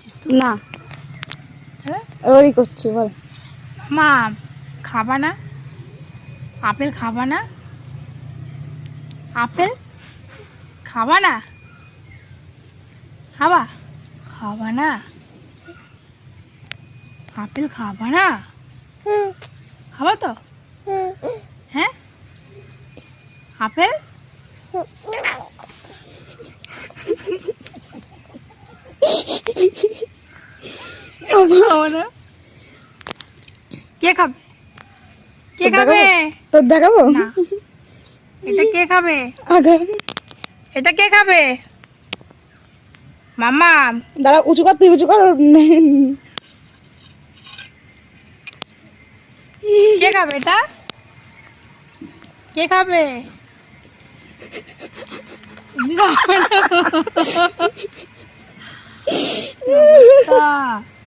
করছিস তুই? না, হ্যাঁ ওরই করছি বল। মা খাবা না? আপেল খাবা না? আপেল খাবা না? খাবা? খাবা না? আপেল খাবা না? খাবা তো? হ্যাঁ আপেল খাবো না? কে খাবে? কে খাবে? তোর দেখাবো না, এটা কে খাবে? আগে এটা কে খাবে? মামা দাঁড়া, উঁচু কর, তুই উঁচু কর। কে খাবে এটা? কে খাবে? তুমি খাবে না?